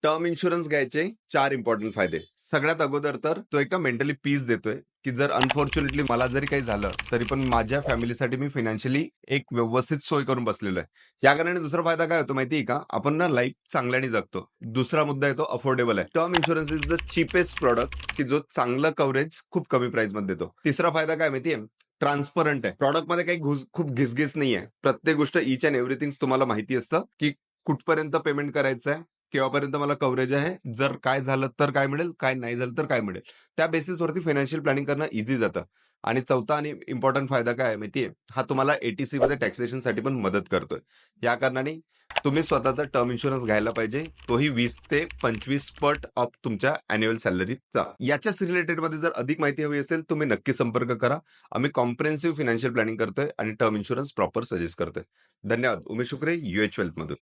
Term insurance घ्यायचे 4 important फायदे. सगळ्यात अगोदर तर तो एका मेंटली पीस देतोय, की जर अनफॉर्च्युनेटली मला जरी काही झालं, तरी पण माझ्या फॅमिलीसाठी मी फायनान्शियली एक व्यवस्थित सोय करून बसलेलो आहे. या कारणाने दुसरा फायदा काय होतो माहिती आहे का? आपण ना लाईफ चांगल्याने जगतो. दुसरा मुद्दा येतो अफोर्डेबल आहे. Term insurance is the cheapest product, की जो चांगलं कव्हरेज खूप कमी प्राइसमध्ये देतो. तिसरा फायदा काय माहितीये? ट्रान्सपरंट आहे. प्रॉडक्टमध्ये काही खूप घिसघिस नाहीये. प्रत्येक गोष्ट ईच अँड एव्हरीथिंग तुम्हाला माहिती असतं, की कुठपर्यंत पेमेंट करायचं आहे, केव्हापर्यंत मला कव्हरेज आहे, जर काय झालं तर काय मिळेल, काय नाही झालं तर काय मिळेल. त्या बेसिसवरती फायनान्शियल प्लॅनिंग करणं इझी जातं. आणि चौथा आणि इम्पॉर्टंट फायदा काय आहे माहितीये? हा तुम्हाला एटीसी मध्ये टॅक्सेशनसाठी पण मदत करतोय. या कारणाने तुम्ही स्वतःचा टर्म इन्शुरन्स घ्यायला पाहिजे. तोही 20 ते 25 पट ऑफ तुमच्या अॅन्युअल सॅलरीचा. याच्याच रिलेटेडमध्ये जर अधिक माहिती हवी असेल, तुम्ही नक्की संपर्क करा. आम्ही कॉम्प्रिहेन्सिव्ह फायनान्शियल प्लॅनिंग करतोय आणि टर्म इन्शुरन्स प्रॉपर सजेस्ट करतोय. धन्यवाद. उमेश शुक्रे, UH वेल्थ मधून.